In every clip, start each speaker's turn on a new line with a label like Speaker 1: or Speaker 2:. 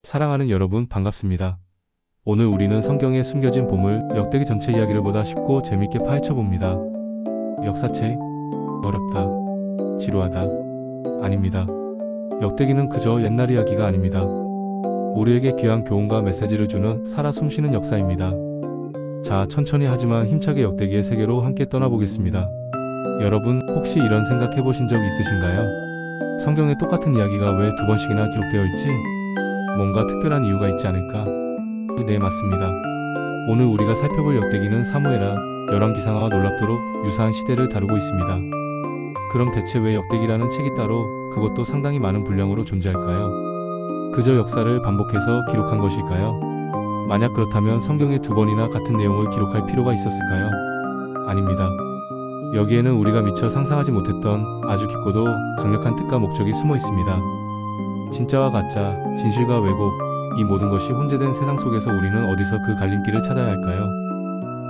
Speaker 1: 사랑하는 여러분 반갑습니다. 오늘 우리는 성경에 숨겨진 보물, 역대기 전체 이야기를 보다 쉽고 재밌게 파헤쳐 봅니다. 역사책? 어렵다. 지루하다. 아닙니다. 역대기는 그저 옛날 이야기가 아닙니다. 우리에게 귀한 교훈과 메시지를 주는 살아 숨쉬는 역사입니다. 자, 천천히 하지만 힘차게 역대기의 세계로 함께 떠나보겠습니다. 여러분, 혹시 이런 생각 해보신 적 있으신가요? 성경에 똑같은 이야기가 왜 두 번씩이나 기록되어 있지? 뭔가 특별한 이유가 있지 않을까? 네, 맞습니다. 오늘 우리가 살펴볼 역대기는 사무엘하, 열왕기상하와 놀랍도록 유사한 시대를 다루고 있습니다. 그럼 대체 왜 역대기라는 책이 따로, 그것도 상당히 많은 분량으로 존재할까요? 그저 역사를 반복해서 기록한 것일까요? 만약 그렇다면 성경에 두 번이나 같은 내용을 기록할 필요가 있었을까요? 아닙니다. 여기에는 우리가 미처 상상하지 못했던 아주 깊고도 강력한 뜻과 목적이 숨어 있습니다. 진짜와 가짜, 진실과 왜곡, 이 모든 것이 혼재된 세상 속에서 우리는 어디서 그 갈림길을 찾아야 할까요?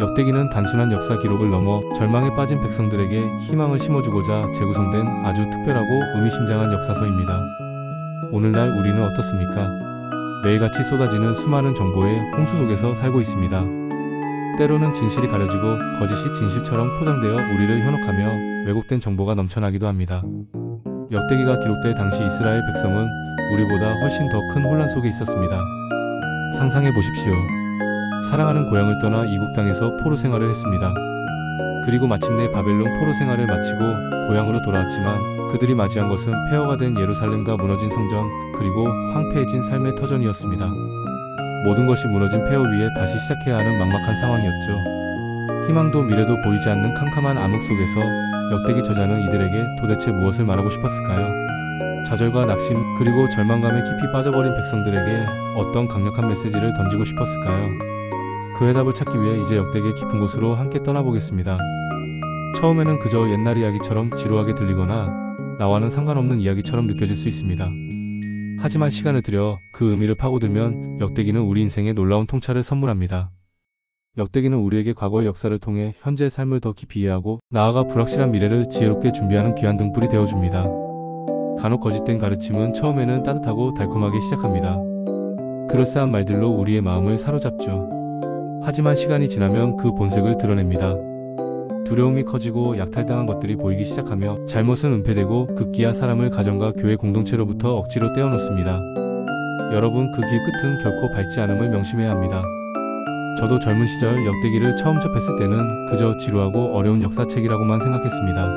Speaker 1: 역대기는 단순한 역사 기록을 넘어 절망에 빠진 백성들에게 희망을 심어주고자 재구성된 아주 특별하고 의미심장한 역사서입니다. 오늘날 우리는 어떻습니까? 매일같이 쏟아지는 수많은 정보의 홍수 속에서 살고 있습니다. 때로는 진실이 가려지고 거짓이 진실처럼 포장되어 우리를 현혹하며 왜곡된 정보가 넘쳐나기도 합니다. 역대기가 기록될 당시 이스라엘 백성은 우리보다 훨씬 더 큰 혼란 속에 있었습니다. 상상해 보십시오. 사랑하는 고향을 떠나 이국 땅에서 포로 생활을 했습니다. 그리고 마침내 바벨론 포로 생활을 마치고 고향으로 돌아왔지만 그들이 맞이한 것은 폐허가 된 예루살렘과 무너진 성전, 그리고 황폐해진 삶의 터전이었습니다. 모든 것이 무너진 폐허 위에 다시 시작해야 하는 막막한 상황이었죠. 희망도 미래도 보이지 않는 캄캄한 암흑 속에서 역대기 저자는 이들에게 도대체 무엇을 말하고 싶었을까요? 좌절과 낙심, 그리고 절망감에 깊이 빠져버린 백성들에게 어떤 강력한 메시지를 던지고 싶었을까요? 그 해답을 찾기 위해 이제 역대기의 깊은 곳으로 함께 떠나보겠습니다. 처음에는 그저 옛날 이야기처럼 지루하게 들리거나 나와는 상관없는 이야기처럼 느껴질 수 있습니다. 하지만 시간을 들여 그 의미를 파고들면 역대기는 우리 인생에 놀라운 통찰을 선물합니다. 역대기는 우리에게 과거의 역사를 통해 현재의 삶을 더 깊이 이해하고 나아가 불확실한 미래를 지혜롭게 준비하는 귀한 등불이 되어줍니다. 간혹 거짓된 가르침은 처음에는 따뜻하고 달콤하게 시작합니다. 그럴싸한 말들로 우리의 마음을 사로잡죠. 하지만 시간이 지나면 그 본색을 드러냅니다. 두려움이 커지고 약탈당한 것들이 보이기 시작하며 잘못은 은폐되고 급기야 사람을 가정과 교회 공동체로부터 억지로 떼어놓습니다. 여러분, 그 길 끝은 결코 밝지 않음을 명심해야 합니다. 저도 젊은 시절 역대기를 처음 접했을 때는 그저 지루하고 어려운 역사책이라고만 생각했습니다.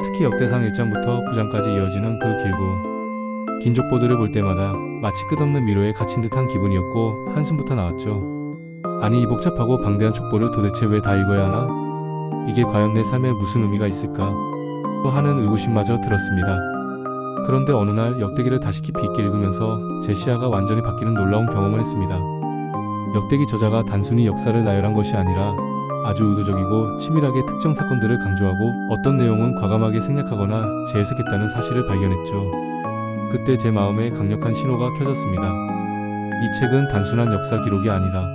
Speaker 1: 특히 역대상 1장부터 9장까지 이어지는 그 길고 긴 족보들을 볼 때마다 마치 끝없는 미로에 갇힌 듯한 기분이었고 한숨부터 나왔죠. 아니, 이 복잡하고 방대한 족보를 도대체 왜 다 읽어야 하나? 이게 과연 내 삶에 무슨 의미가 있을까? 하는 의구심마저 들었습니다. 그런데 어느 날 역대기를 다시 깊이 있게 읽으면서 제 시야가 완전히 바뀌는 놀라운 경험을 했습니다. 역대기 저자가 단순히 역사를 나열한 것이 아니라 아주 의도적이고 치밀하게 특정 사건들을 강조하고 어떤 내용은 과감하게 생략하거나 재해석했다는 사실을 발견했죠. 그때 제 마음에 강력한 신호가 켜졌습니다. 이 책은 단순한 역사 기록이 아니다.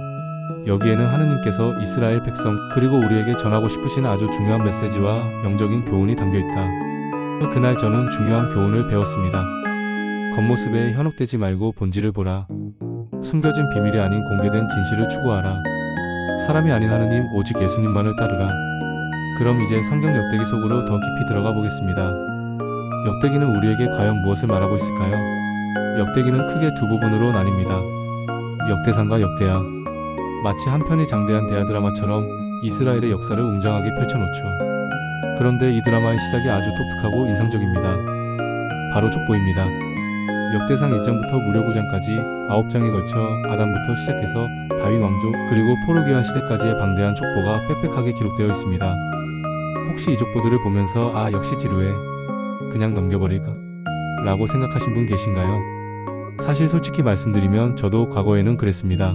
Speaker 1: 여기에는 하느님께서 이스라엘 백성 그리고 우리에게 전하고 싶으신 아주 중요한 메시지와 영적인 교훈이 담겨있다. 그날 저는 중요한 교훈을 배웠습니다. 겉모습에 현혹되지 말고 본질을 보라. 숨겨진 비밀이 아닌 공개된 진실을 추구하라. 사람이 아닌 하느님, 오직 예수님만을 따르라. 그럼 이제 성경 역대기 속으로 더 깊이 들어가 보겠습니다. 역대기는 우리에게 과연 무엇을 말하고 있을까요? 역대기는 크게 두 부분으로 나뉩니다. 역대상과 역대하. 마치 한 편의 장대한 대하 드라마처럼 이스라엘의 역사를 웅장하게 펼쳐놓죠. 그런데 이 드라마의 시작이 아주 독특하고 인상적입니다. 바로 족보입니다. 역대상 1장부터 무려 9장까지 9장에 걸쳐 아담부터 시작해서 다윗 왕조 그리고 포로기환 시대까지의 방대한 족보가 빽빽하게 기록되어 있습니다. 혹시 이 족보들을 보면서 아, 역시 지루해, 그냥 넘겨버릴까? 라고 생각하신 분 계신가요? 사실 솔직히 말씀드리면 저도 과거에는 그랬습니다.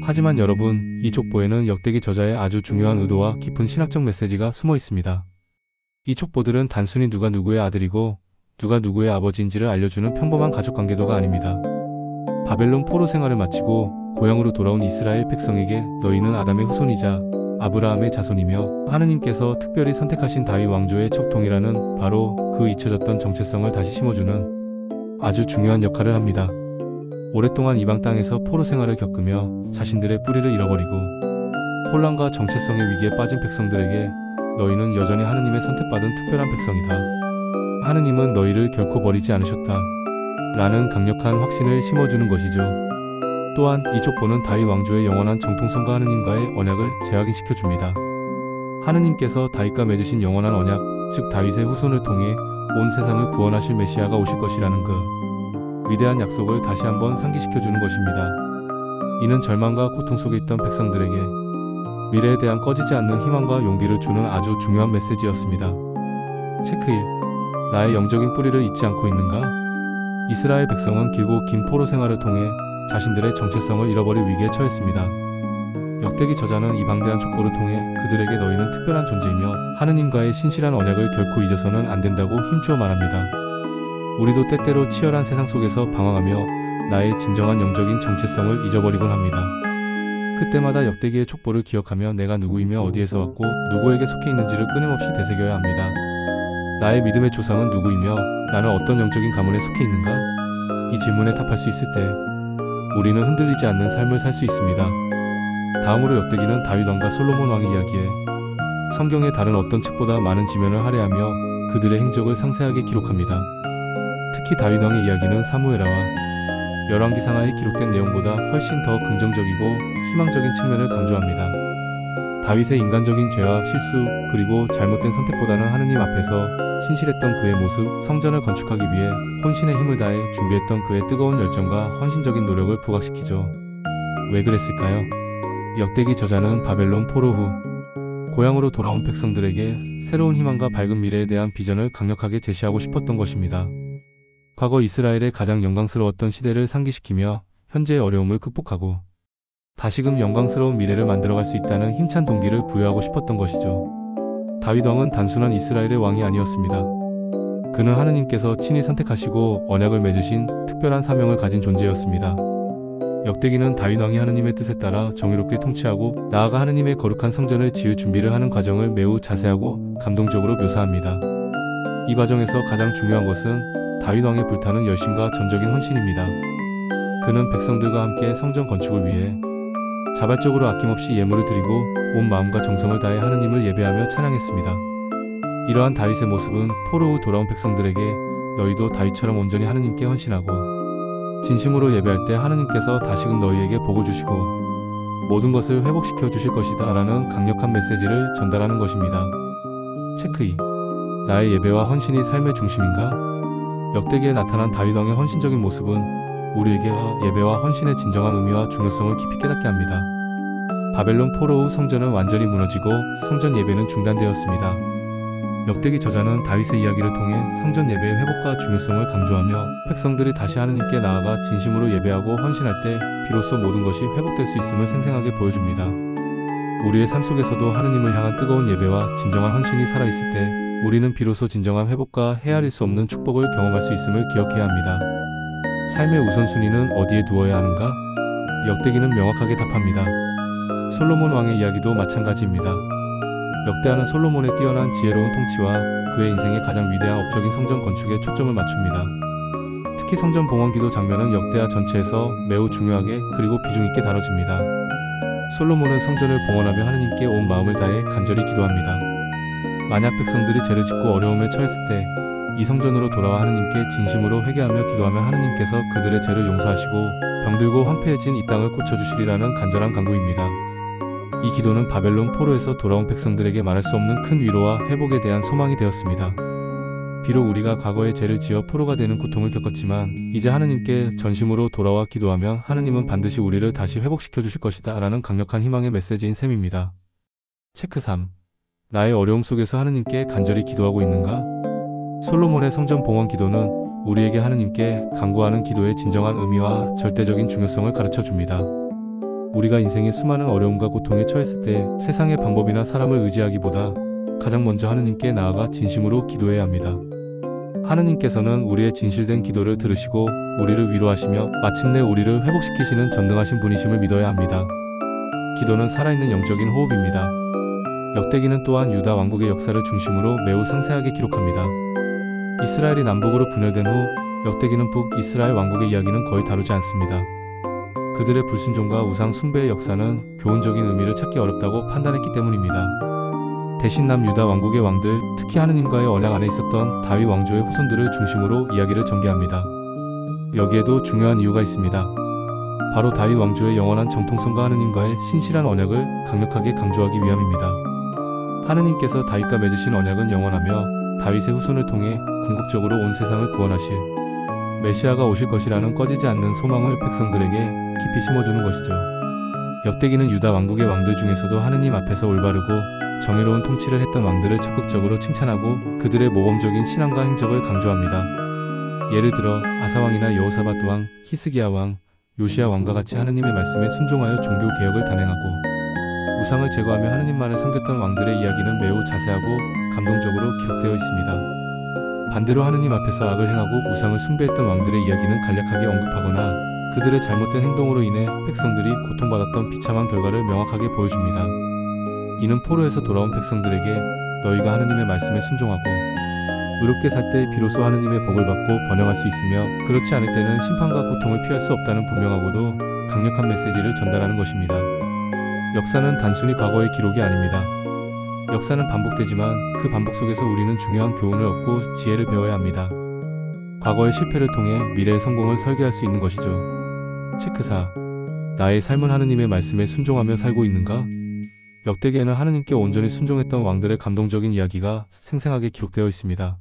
Speaker 1: 하지만 여러분, 이 족보에는 역대기 저자의 아주 중요한 의도와 깊은 신학적 메시지가 숨어 있습니다. 이 족보들은 단순히 누가 누구의 아들이고 누가 누구의 아버지인지를 알려주는 평범한 가족관계도가 아닙니다. 바벨론 포로 생활을 마치고 고향으로 돌아온 이스라엘 백성에게 너희는 아담의 후손이자 아브라함의 자손이며 하느님께서 특별히 선택하신 다윗 왕조의 척통이라는 바로 그 잊혀졌던 정체성을 다시 심어주는 아주 중요한 역할을 합니다. 오랫동안 이방 땅에서 포로 생활을 겪으며 자신들의 뿌리를 잃어버리고 혼란과 정체성의 위기에 빠진 백성들에게 너희는 여전히 하느님의 선택받은 특별한 백성이다. 하느님은 너희를 결코 버리지 않으셨다. 라는 강력한 확신을 심어주는 것이죠. 또한 이 족보는 다윗 왕조의 영원한 정통성과 하느님과의 언약을 재확인시켜줍니다. 하느님께서 다윗과 맺으신 영원한 언약, 즉 다윗의 후손을 통해 온 세상을 구원하실 메시아가 오실 것이라는 그 위대한 약속을 다시 한번 상기시켜주는 것입니다. 이는 절망과 고통 속에 있던 백성들에게 미래에 대한 꺼지지 않는 희망과 용기를 주는 아주 중요한 메시지였습니다. 체크 1. 나의 영적인 뿌리를 잊지 않고 있는가? 이스라엘 백성은 길고 긴 포로 생활을 통해 자신들의 정체성을 잃어버릴 위기에 처했습니다. 역대기 저자는 이 방대한 족보를 통해 그들에게 너희는 특별한 존재이며 하느님과의 신실한 언약을 결코 잊어서는 안 된다고 힘주어 말합니다. 우리도 때때로 치열한 세상 속에서 방황하며 나의 진정한 영적인 정체성을 잊어버리곤 합니다. 그때마다 역대기의 족보를 기억하며 내가 누구이며 어디에서 왔고 누구에게 속해 있는지를 끊임없이 되새겨야 합니다. 나의 믿음의 조상은 누구이며 나는 어떤 영적인 가문에 속해 있는가? 이 질문에 답할 수 있을 때 우리는 흔들리지 않는 삶을 살 수 있습니다. 다음으로 역대기는 다윗 왕과 솔로몬 왕의 이야기에 성경의 다른 어떤 책보다 많은 지면을 할애하며 그들의 행적을 상세하게 기록합니다. 특히 다윗 왕의 이야기는 사무엘하와 열왕기상하에 기록된 내용보다 훨씬 더 긍정적이고 희망적인 측면을 강조합니다. 다윗의 인간적인 죄와 실수 그리고 잘못된 선택보다는 하느님 앞에서 신실했던 그의 모습, 성전을 건축하기 위해 혼신의 힘을 다해 준비했던 그의 뜨거운 열정과 헌신적인 노력을 부각시키죠. 왜 그랬을까요? 역대기 저자는 바벨론 포로 후 고향으로 돌아온 백성들에게 새로운 희망과 밝은 미래에 대한 비전을 강력하게 제시하고 싶었던 것입니다. 과거 이스라엘의 가장 영광스러웠던 시대를 상기시키며 현재의 어려움을 극복하고 다시금 영광스러운 미래를 만들어갈 수 있다는 힘찬 동기를 부여하고 싶었던 것이죠. 다윗 왕은 단순한 이스라엘의 왕이 아니었습니다. 그는 하느님께서 친히 선택하시고 언약을 맺으신 특별한 사명을 가진 존재였습니다. 역대기는 다윗 왕이 하느님의 뜻에 따라 정의롭게 통치하고 나아가 하느님의 거룩한 성전을 지을 준비를 하는 과정을 매우 자세하고 감동적으로 묘사합니다. 이 과정에서 가장 중요한 것은 다윗 왕의 불타는 열심과 전적인 헌신입니다. 그는 백성들과 함께 성전 건축을 위해 자발적으로 아낌없이 예물을 드리고 온 마음과 정성을 다해 하느님을 예배하며 찬양했습니다. 이러한 다윗의 모습은 포로 후 돌아온 백성들에게 너희도 다윗처럼 온전히 하느님께 헌신하고 진심으로 예배할 때 하느님께서 다시금 너희에게 복을 주시고 모든 것을 회복시켜 주실 것이다 라는 강력한 메시지를 전달하는 것입니다. 체크 2. 나의 예배와 헌신이 삶의 중심인가? 역대기에 나타난 다윗 왕의 헌신적인 모습은 우리에게 예배와 헌신의 진정한 의미와 중요성을 깊이 깨닫게 합니다. 바벨론 포로 후 성전은 완전히 무너지고 성전 예배는 중단되었습니다. 역대기 저자는 다윗의 이야기를 통해 성전 예배의 회복과 중요성을 강조하며 백성들이 다시 하느님께 나아가 진심으로 예배하고 헌신할 때 비로소 모든 것이 회복될 수 있음을 생생하게 보여줍니다. 우리의 삶 속에서도 하느님을 향한 뜨거운 예배와 진정한 헌신이 살아있을 때 우리는 비로소 진정한 회복과 헤아릴 수 없는 축복을 경험할 수 있음을 기억해야 합니다. 삶의 우선순위는 어디에 두어야 하는가? 역대기는 명확하게 답합니다. 솔로몬 왕의 이야기도 마찬가지입니다. 역대하는 솔로몬의 뛰어난 지혜로운 통치와 그의 인생의 가장 위대한 업적인 성전 건축에 초점을 맞춥니다. 특히 성전 봉헌기도 장면은 역대하 전체에서 매우 중요하게 그리고 비중 있게 다뤄집니다. 솔로몬은 성전을 봉헌하며 하느님께 온 마음을 다해 간절히 기도합니다. 만약 백성들이 죄를 짓고 어려움에 처했을 때 이 성전으로 돌아와 하느님께 진심으로 회개하며 기도하면 하느님께서 그들의 죄를 용서하시고 병들고 황폐해진 이 땅을 고쳐주시리라는 간절한 간구입니다. 이 기도는 바벨론 포로에서 돌아온 백성들에게 말할 수 없는 큰 위로와 회복에 대한 소망이 되었습니다. 비록 우리가 과거에 죄를 지어 포로가 되는 고통을 겪었지만 이제 하느님께 전심으로 돌아와 기도하면 하느님은 반드시 우리를 다시 회복시켜 주실 것이다 라는 강력한 희망의 메시지인 셈입니다. 체크 3. 나의 어려움 속에서 하느님께 간절히 기도하고 있는가? 솔로몬의 성전 봉헌 기도는 우리에게 하느님께 간구하는 기도의 진정한 의미와 절대적인 중요성을 가르쳐 줍니다. 우리가 인생의 수많은 어려움과 고통에 처했을 때 세상의 방법이나 사람을 의지하기보다 가장 먼저 하느님께 나아가 진심으로 기도해야 합니다. 하느님께서는 우리의 진실된 기도를 들으시고 우리를 위로하시며 마침내 우리를 회복시키시는 전능하신 분이심을 믿어야 합니다. 기도는 살아있는 영적인 호흡입니다. 역대기는 또한 유다 왕국의 역사를 중심으로 매우 상세하게 기록합니다. 이스라엘이 남북으로 분열된 후 역대기는 북이스라엘 왕국의 이야기는 거의 다루지 않습니다. 그들의 불순종과 우상 숭배의 역사는 교훈적인 의미를 찾기 어렵다고 판단했기 때문입니다. 대신 남유다 왕국의 왕들, 특히 하느님과의 언약 안에 있었던 다윗 왕조의 후손들을 중심으로 이야기를 전개합니다. 여기에도 중요한 이유가 있습니다. 바로 다윗 왕조의 영원한 정통성과 하느님과의 신실한 언약을 강력하게 강조하기 위함입니다. 하느님께서 다윗과 맺으신 언약은 영원하며 다윗의 후손을 통해 궁극적으로 온 세상을 구원하실 메시아가 오실 것이라는 꺼지지 않는 소망을 백성들에게 깊이 심어주는 것이죠. 역대기는 유다 왕국의 왕들 중에서도 하느님 앞에서 올바르고 정의로운 통치를 했던 왕들을 적극적으로 칭찬하고 그들의 모범적인 신앙과 행적을 강조합니다. 예를 들어 아사왕이나 여호사밧 왕, 히스기야 왕, 요시야 왕과 같이 하느님의 말씀에 순종하여 종교 개혁을 단행하고 우상을 제거하며 하느님만을 섬겼던 왕들의 이야기는 매우 자세하고 감동적으로 기록되어 있습니다. 반대로 하느님 앞에서 악을 행하고 우상을 숭배했던 왕들의 이야기는 간략하게 언급하거나 그들의 잘못된 행동으로 인해 백성들이 고통받았던 비참한 결과를 명확하게 보여줍니다. 이는 포로에서 돌아온 백성들에게 너희가 하느님의 말씀에 순종하고 의롭게 살 때 비로소 하느님의 복을 받고 번영할 수 있으며 그렇지 않을 때는 심판과 고통을 피할 수 없다는 분명하고도 강력한 메시지를 전달하는 것입니다. 역사는 단순히 과거의 기록이 아닙니다. 역사는 반복되지만 그 반복 속에서 우리는 중요한 교훈을 얻고 지혜를 배워야 합니다. 과거의 실패를 통해 미래의 성공을 설계할 수 있는 것이죠. 체크 4. 나의 삶은 하느님의 말씀에 순종하며 살고 있는가? 역대기에는 하느님께 온전히 순종했던 왕들의 감동적인 이야기가 생생하게 기록되어 있습니다.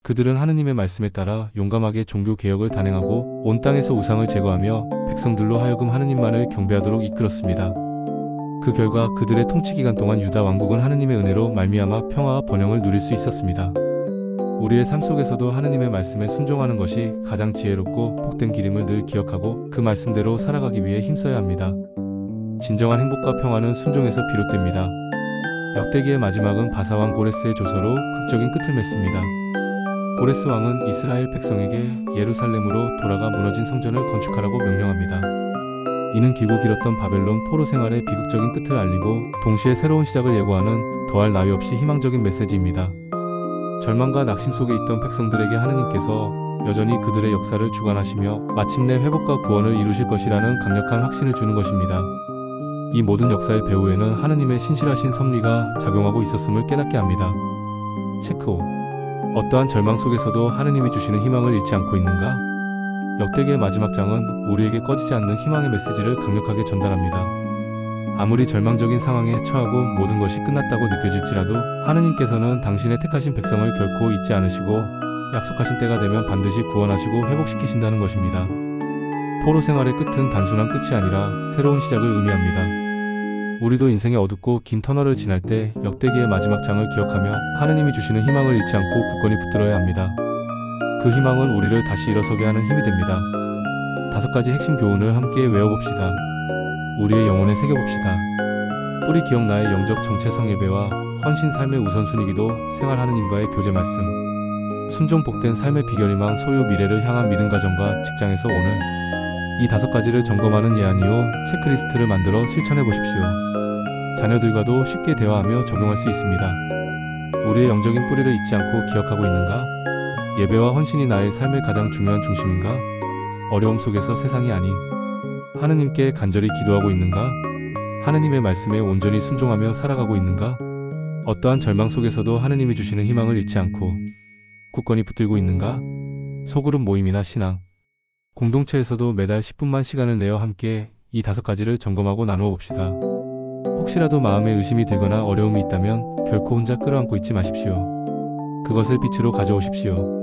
Speaker 1: 그들은 하느님의 말씀에 따라 용감하게 종교 개혁을 단행하고 온 땅에서 우상을 제거하며 백성들로 하여금 하느님만을 경배하도록 이끌었습니다. 그 결과 그들의 통치 기간 동안 유다 왕국은 하느님의 은혜로 말미암아 평화와 번영을 누릴 수 있었습니다. 우리의 삶 속에서도 하느님의 말씀에 순종하는 것이 가장 지혜롭고 복된 길임을 늘 기억하고 그 말씀대로 살아가기 위해 힘써야 합니다. 진정한 행복과 평화는 순종에서 비롯됩니다. 역대기의 마지막은 바사왕 고레스의 조서로 극적인 끝을 맺습니다. 고레스 왕은 이스라엘 백성에게 예루살렘으로 돌아가 무너진 성전을 건축하라고 명령합니다. 이는 길고 길었던 바벨론 포로 생활의 비극적인 끝을 알리고 동시에 새로운 시작을 예고하는 더할 나위 없이 희망적인 메시지입니다. 절망과 낙심 속에 있던 백성들에게 하느님께서 여전히 그들의 역사를 주관하시며 마침내 회복과 구원을 이루실 것이라는 강력한 확신을 주는 것입니다. 이 모든 역사의 배후에는 하느님의 신실하신 섭리가 작용하고 있었음을 깨닫게 합니다. 체크 5. 어떠한 절망 속에서도 하느님이 주시는 희망을 잃지 않고 있는가? 역대기의 마지막 장은 우리에게 꺼지지 않는 희망의 메시지를 강력하게 전달합니다. 아무리 절망적인 상황에 처하고 모든 것이 끝났다고 느껴질지라도 하느님께서는 당신의 택하신 백성을 결코 잊지 않으시고 약속하신 때가 되면 반드시 구원하시고 회복시키신다는 것입니다. 포로 생활의 끝은 단순한 끝이 아니라 새로운 시작을 의미합니다. 우리도 인생의 어둡고 긴 터널을 지날 때 역대기의 마지막 장을 기억하며 하느님이 주시는 희망을 잃지 않고 굳건히 붙들어야 합니다. 그 희망은 우리를 다시 일어서게 하는 힘이 됩니다. 5가지 핵심 교훈을 함께 외워봅시다. 우리의 영혼에 새겨봅시다. 뿌리 기억 나의 영적 정체성 예배와 헌신 삶의 우선순위기도 생활 하느님과의 교제 말씀. 순종 복된 삶의 비결희망 소유 미래를 향한 믿음 가정과 직장에서 오늘 이 5가지를 점검하는 예안이요 체크리스트를 만들어 실천해 보십시오. 자녀들과도 쉽게 대화하며 적용할 수 있습니다. 우리의 영적인 뿌리를 잊지 않고 기억하고 있는가? 예배와 헌신이 나의 삶의 가장 중요한 중심인가? 어려움 속에서 세상이 아닌 하느님께 간절히 기도하고 있는가? 하느님의 말씀에 온전히 순종하며 살아가고 있는가? 어떠한 절망 속에서도 하느님이 주시는 희망을 잃지 않고 굳건히 붙들고 있는가? 소그룹 모임이나 신앙 공동체에서도 매달 10분만 시간을 내어 함께 이 5가지를 점검하고 나누어 봅시다. 혹시라도 마음에 의심이 들거나 어려움이 있다면 결코 혼자 끌어안고 있지 마십시오. 그것을 빛으로 가져오십시오.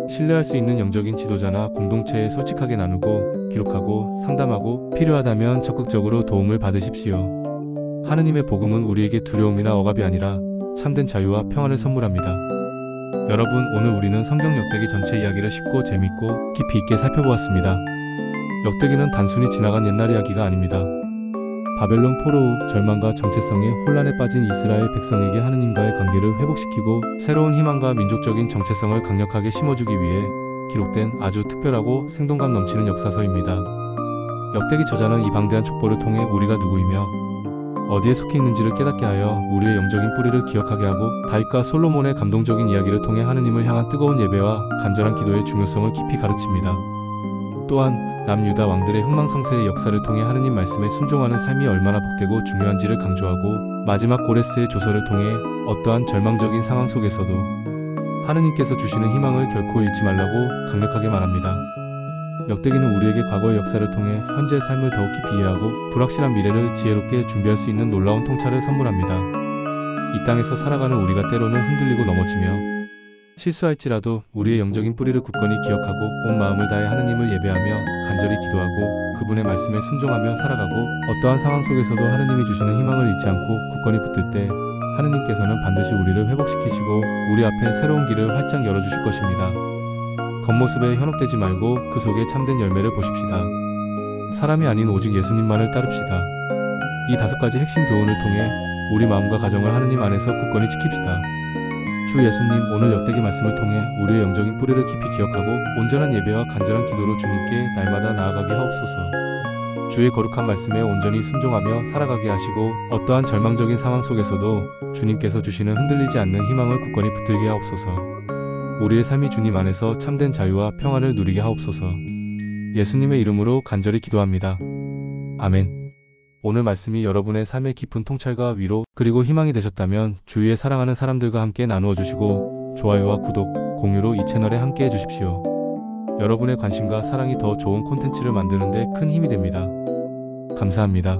Speaker 1: 신뢰할 수 있는 영적인 지도자나 공동체에 솔직하게 나누고 기록하고 상담하고 필요하다면 적극적으로 도움을 받으십시오. 하느님의 복음은 우리에게 두려움이나 억압이 아니라 참된 자유와 평안을 선물합니다. 여러분, 오늘 우리는 성경 역대기 전체 이야기를 쉽고 재밌고 깊이 있게 살펴보았습니다. 역대기는 단순히 지나간 옛날 이야기가 아닙니다. 바벨론 포로 후 절망과 정체성에 혼란에 빠진 이스라엘 백성에게 하느님과의 관계를 회복시키고 새로운 희망과 민족적인 정체성을 강력하게 심어주기 위해 기록된 아주 특별하고 생동감 넘치는 역사서입니다. 역대기 저자는 이 방대한 족보를 통해 우리가 누구이며 어디에 속해 있는지를 깨닫게 하여 우리의 영적인 뿌리를 기억하게 하고 다윗과 솔로몬의 감동적인 이야기를 통해 하느님을 향한 뜨거운 예배와 간절한 기도의 중요성을 깊이 가르칩니다. 또한 남유다 왕들의 흥망성쇠의 역사를 통해 하느님 말씀에 순종하는 삶이 얼마나 복되고 중요한지를 강조하고 마지막 고레스의 조서를 통해 어떠한 절망적인 상황 속에서도 하느님께서 주시는 희망을 결코 잃지 말라고 강력하게 말합니다. 역대기는 우리에게 과거의 역사를 통해 현재의 삶을 더욱 깊이 이해하고 불확실한 미래를 지혜롭게 준비할 수 있는 놀라운 통찰을 선물합니다. 이 땅에서 살아가는 우리가 때로는 흔들리고 넘어지며 실수할지라도 우리의 영적인 뿌리를 굳건히 기억하고 온 마음을 다해 하느님을 예배하며 간절히 기도하고 그분의 말씀에 순종하며 살아가고 어떠한 상황 속에서도 하느님이 주시는 희망을 잃지 않고 굳건히 붙들 때 하느님께서는 반드시 우리를 회복시키시고 우리 앞에 새로운 길을 활짝 열어주실 것입니다. 겉모습에 현혹되지 말고 그 속에 참된 열매를 보십시다. 사람이 아닌 오직 예수님만을 따릅시다. 이 5가지 핵심 교훈을 통해 우리 마음과 가정을 하느님 안에서 굳건히 지킵시다. 주 예수님, 오늘 역대기 말씀을 통해 우리의 영적인 뿌리를 깊이 기억하고 온전한 예배와 간절한 기도로 주님께 날마다 나아가게 하옵소서. 주의 거룩한 말씀에 온전히 순종하며 살아가게 하시고 어떠한 절망적인 상황 속에서도 주님께서 주시는 흔들리지 않는 희망을 굳건히 붙들게 하옵소서. 우리의 삶이 주님 안에서 참된 자유와 평안을 누리게 하옵소서. 예수님의 이름으로 간절히 기도합니다. 아멘. 오늘 말씀이 여러분의 삶의 깊은 통찰과 위로 그리고 희망이 되셨다면 주위에 사랑하는 사람들과 함께 나누어 주시고 좋아요와 구독, 공유로 이 채널에 함께 해주십시오. 여러분의 관심과 사랑이 더 좋은 콘텐츠를 만드는 데 큰 힘이 됩니다. 감사합니다.